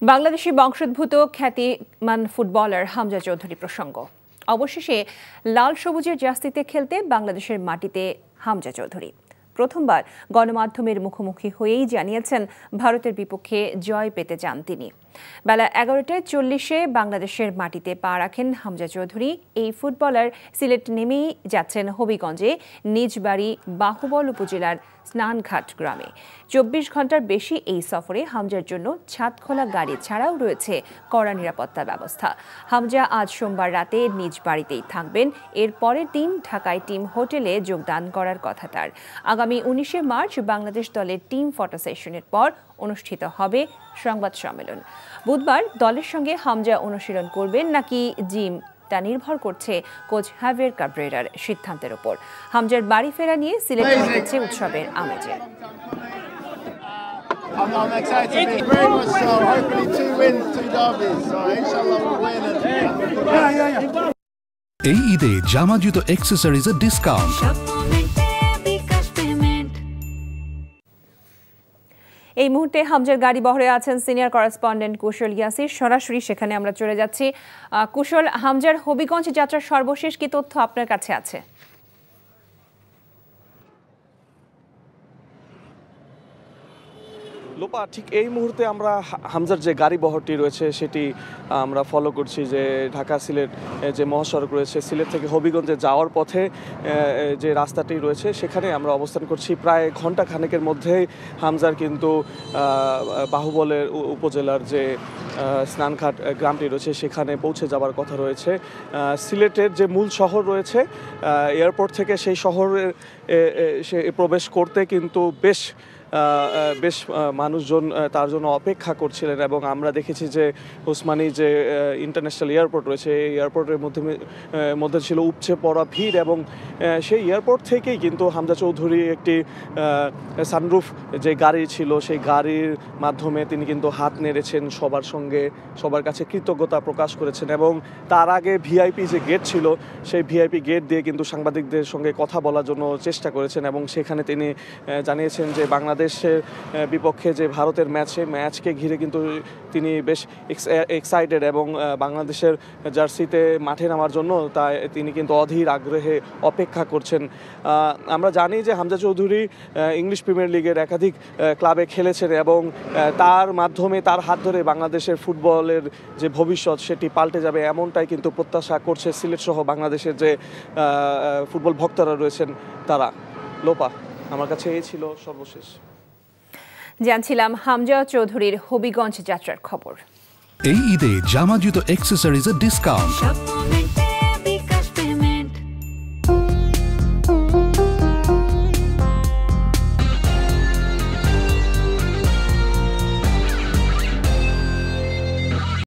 বাংলাদেশি বংশোদ্ভূত খ্যাতিমান ফুটবলার হামজা চৌধুরী প্রসঙ্গ। অবশেষে লাল সবুজের জার্সিতে খেলতে বাংলাদেশের মাটিতে হামজা চৌধুরী প্রথমবার গণমাধ্যমের মুখোমুখি হয়েই জানিয়েছেন ভারতের বিপক্ষে জয় পেতে চান তিনি। বেলা 11:40 বাংলাদেশের মাটিতে পা রাখেন হামজা চৌধুরী। এই ফুটবলার সিলেট নেমেই যাচ্ছেন হবিগঞ্জে নিজ বাড়ি বাহুবল উপজেলার স্নানঘাট গ্রামে। 24 ঘন্টার বেশি এই সফরে হামজার জন্য ছাদখোলা গাড়ি ছাড়াও রয়েছে কড়া নিরাপত্তা ব্যবস্থা। হামজা আজ সোমবার রাতে নিজ বাড়িতেই থাকবেন। এর পরের দিন ঢাকায় টিম হোটেলে যোগদান করার কথা তার। আগামী 19 মার্চ বাংলাদেশ দলের টিম ফটো সেশনের পর অনুষ্ঠিত হবে সংবাদ সম্মেলন। বুধবার দলের সঙ্গে হামজা অনুশীলন করবেন নাকি জিম তা নির্ভর করছে কোচ হাভিয়ের কাবরেরার সিদ্ধান্তের উপর। হামজার বাড়ি ফেরা নিয়ে সিলেটে হচ্ছে উৎসবের আমেজে। I'm excited. Very much so. Hopefully 2 wins, 2 derbies. So inshallah we'll win. এই ঈদে জামা জুতো অ্যাকসেসরিজের ডিসকাউন্ট। এই মুহূর্তে হামজার গাড়ি বহরে আছেন সিনিয়র করেসপন্ডেন্ট কুশল ইয়াসির। সরাসরি সেখানে আমরা চলে যাচ্ছি। কুশল, হামজার হবিগঞ্জ যাত্রার সর্বশেষ কি তথ্য আপনার কাছে আছে? লোপা, ঠিক এই মুহূর্তে আমরা হামজার যে গাড়ি বহরটি রয়েছে সেটি আমরা ফলো করছি। যে ঢাকা সিলেট যে মহাসড়ক রয়েছে, সিলেট থেকে হবিগঞ্জে যাওয়ার পথে যে রাস্তাটি রয়েছে সেখানে আমরা অবস্থান করছি। প্রায় ঘন্টা খানেকের মধ্যেই হামজার কিন্তু বাহুবলের উপজেলার যে স্নানঘাট গ্রামটি রয়েছে সেখানে পৌঁছে যাওয়ার কথা রয়েছে। সিলেটের যে মূল শহর রয়েছে এয়ারপোর্ট থেকে সেই শহরে সে প্রবেশ করতে কিন্তু বেশ মানুষজন তার জন্য অপেক্ষা করছিলেন। এবং আমরা দেখেছি যে ওসমানী যে ইন্টারন্যাশনাল এয়ারপোর্ট রয়েছে এই এয়ারপোর্টের মধ্যে ছিল উপচে পড়া ভিড়। এবং সেই এয়ারপোর্ট থেকেই কিন্তু হামজা চৌধুরী একটি সানরুফ যে গাড়ি ছিল সেই গাড়ির মাধ্যমে তিনি কিন্তু হাত নেড়েছেন সবার সঙ্গে, সবার কাছে কৃতজ্ঞতা প্রকাশ করেছেন। এবং তার আগে ভিআইপি যে গেট ছিল সেই ভিআইপি গেট দিয়ে কিন্তু সাংবাদিকদের সঙ্গে কথা বলার জন্য চেষ্টা করেছেন। এবং সেখানে তিনি জানিয়েছেন যে বাংলাদেশের বিপক্ষে যে ভারতের ম্যাচকে ঘিরে কিন্তু তিনি বেশ এক্সাইটেড এবং বাংলাদেশের জার্সিতে মাঠে নামার জন্য তাই তিনি কিন্তু অধীর আগ্রহে অপেক্ষা করছেন। আমরা জানি যে হামজা চৌধুরী ইংলিশ প্রিমিয়ার লিগের একাধিক ক্লাবে খেলেছেন এবং তার মাধ্যমে তার হাত ধরে বাংলাদেশের ফুটবলের যে ভবিষ্যৎ সেটি পাল্টে যাবে এমনটাই কিন্তু প্রত্যাশা করছে সিলেট সহ বাংলাদেশের যে ফুটবল ভক্তরা রয়েছেন তারা। লোপা, আমার কাছে এই ছিল সর্বশেষ। জানছিলাম হামজা চৌধুরীর হবিগঞ্জ যাত্রার খবর। এই ঈদে জামা জুতো অ্যাকসেসরিজের ডিসকাউন্ট।